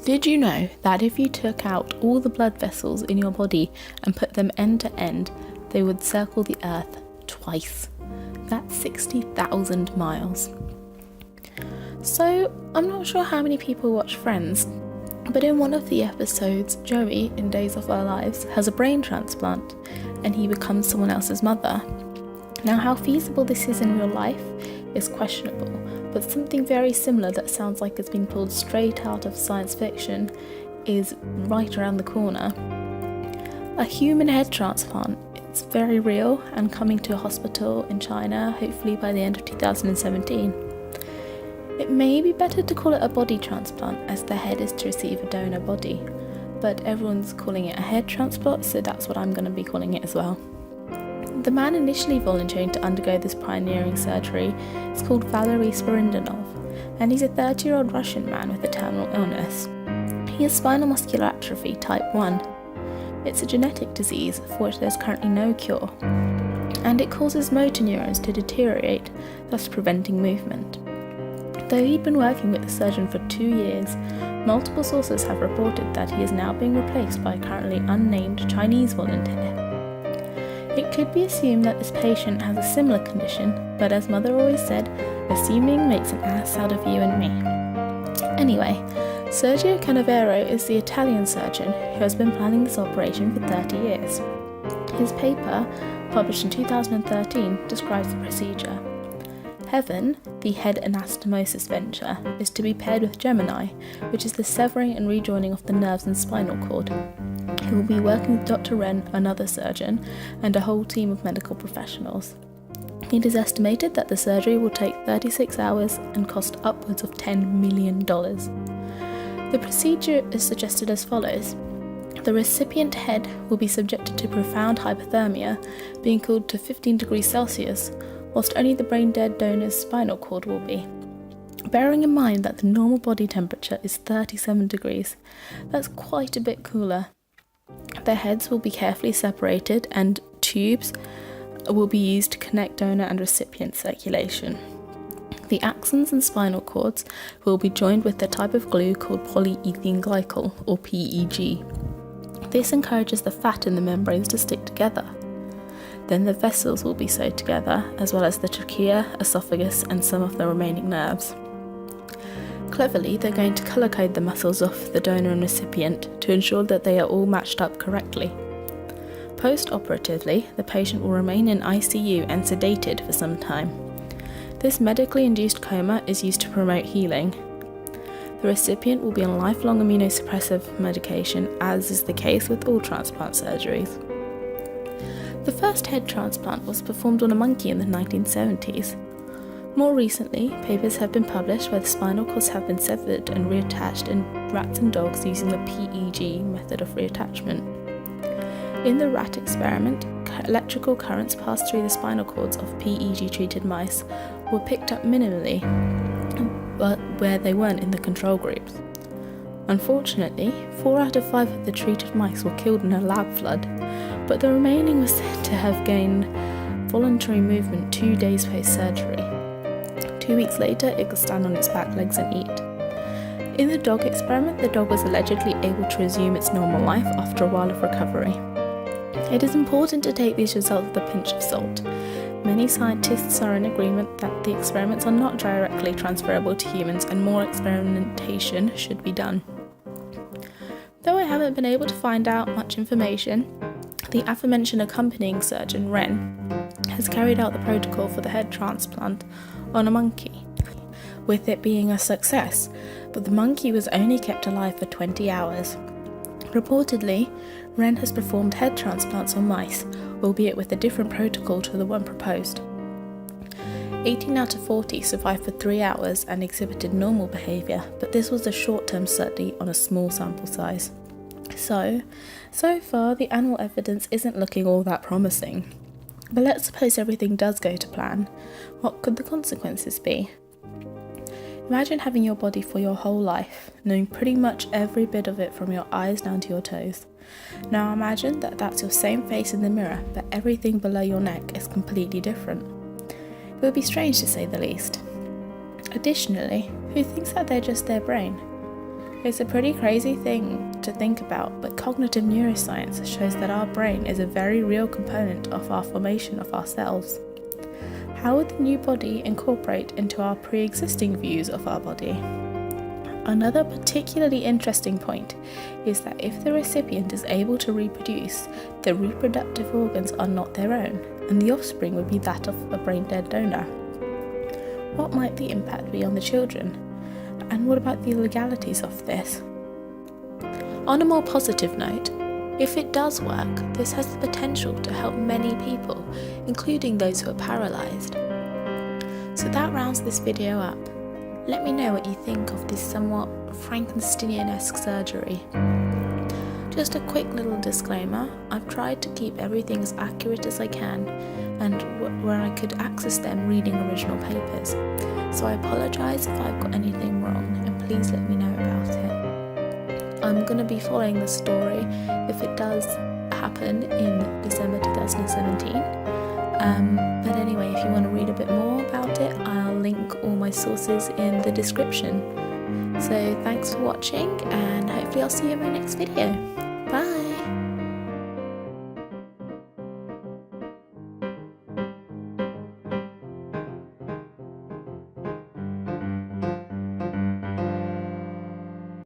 Did you know that if you took out all the blood vessels in your body and put them end to end, they would circle the earth twice? That's 60,000 miles. So, I'm not sure how many people watch Friends, but in one of the episodes, Joey, in Days of Our Lives, has a brain transplant and he becomes someone else's mother. Now, how feasible this is in real life is questionable, but something very similar that sounds like it's been pulled straight out of science fiction is right around the corner. A human head transplant. It's very real and coming to a hospital in China, hopefully by the end of 2017. It may be better to call it a body transplant, as the head is to receive a donor body, but everyone's calling it a head transplant, so that's what I'm going to be calling it as well. The man initially volunteering to undergo this pioneering surgery is called Valery Spiridonov, and he's a 30-year-old Russian man with a terminal illness. He has spinal muscular atrophy type 1. It's a genetic disease for which there's currently no cure, and it causes motor neurons to deteriorate, thus preventing movement. Though he'd been working with the surgeon for 2 years, multiple sources have reported that he is now being replaced by a currently unnamed Chinese volunteer. It could be assumed that this patient has a similar condition, but as Mother always said, assuming makes an ass out of you and me. Anyway, Sergio Canavero is the Italian surgeon who has been planning this operation for 30 years. His paper, published in 2013, describes the procedure. Heaven, the head anastomosis venture, is to be paired with Gemini, which is the severing and rejoining of the nerves and spinal cord. He will be working with Dr. Ren, another surgeon, and a whole team of medical professionals. It is estimated that the surgery will take 36 hours and cost upwards of $10 million. The procedure is suggested as follows. The recipient head will be subjected to profound hypothermia, being cooled to 15 degrees Celsius, whilst only the brain-dead donor's spinal cord will be. Bearing in mind that the normal body temperature is 37 degrees, that's quite a bit cooler. Their heads will be carefully separated and tubes will be used to connect donor and recipient circulation. The axons and spinal cords will be joined with a type of glue called polyethylene glycol, or PEG. This encourages the fat in the membranes to stick together. Then the vessels will be sewed together, as well as the trachea, esophagus, and some of the remaining nerves. Cleverly, they're going to colour code the muscles of the donor and recipient to ensure that they are all matched up correctly. Post-operatively, the patient will remain in ICU and sedated for some time. This medically induced coma is used to promote healing. The recipient will be on lifelong immunosuppressive medication, as is the case with all transplant surgeries. The first head transplant was performed on a monkey in the 1970s. More recently, papers have been published where the spinal cords have been severed and reattached in rats and dogs using the PEG method of reattachment. In the rat experiment, electrical currents passed through the spinal cords of PEG-treated mice were picked up minimally, but where they weren't in the control groups. Unfortunately, 4 out of 5 of the treated mice were killed in a lab flood, but the remaining was said to have gained voluntary movement 2 days post-surgery. 2 weeks later, it could stand on its back legs and eat. In the dog experiment, the dog was allegedly able to resume its normal life after a while of recovery. It is important to take these results with a pinch of salt. Many scientists are in agreement that the experiments are not directly transferable to humans and more experimentation should be done. Though I haven't been able to find out much information, the aforementioned accompanying surgeon, Ren, has carried out the protocol for the head transplant on a monkey, with it being a success, but the monkey was only kept alive for 20 hours. Reportedly, Ren has performed head transplants on mice, albeit with a different protocol to the one proposed. 18 out of 40 survived for 3 hours and exhibited normal behaviour, but this was a short-term study on a small sample size. So far the animal evidence isn't looking all that promising. But let's suppose everything does go to plan. What could the consequences be? Imagine having your body for your whole life, knowing pretty much every bit of it from your eyes down to your toes. Now imagine that that's your same face in the mirror, but everything below your neck is completely different. It would be strange to say the least. Additionally, who thinks that they're just their brain? It's a pretty crazy thing to think about, but cognitive neuroscience shows that our brain is a very real component of our formation of ourselves. How would the new body incorporate into our pre-existing views of our body? Another particularly interesting point is that if the recipient is able to reproduce, the reproductive organs are not their own, and the offspring would be that of a brain-dead donor. What might the impact be on the children? And what about the legalities of this? On a more positive note, if it does work, this has the potential to help many people, including those who are paralysed. So that rounds this video up. Let me know what you think of this somewhat Frankensteinian-esque surgery. Just a quick little disclaimer, I've tried to keep everything as accurate as I can, and where I could access them reading original papers. So I apologise if I've got anything wrong, and please let me know about it. I'm going to be following the story if it does happen in December 2017. But anyway, if you want to read a bit more about it, I'll link all my sources in the description. So thanks for watching, and hopefully I'll see you in my next video.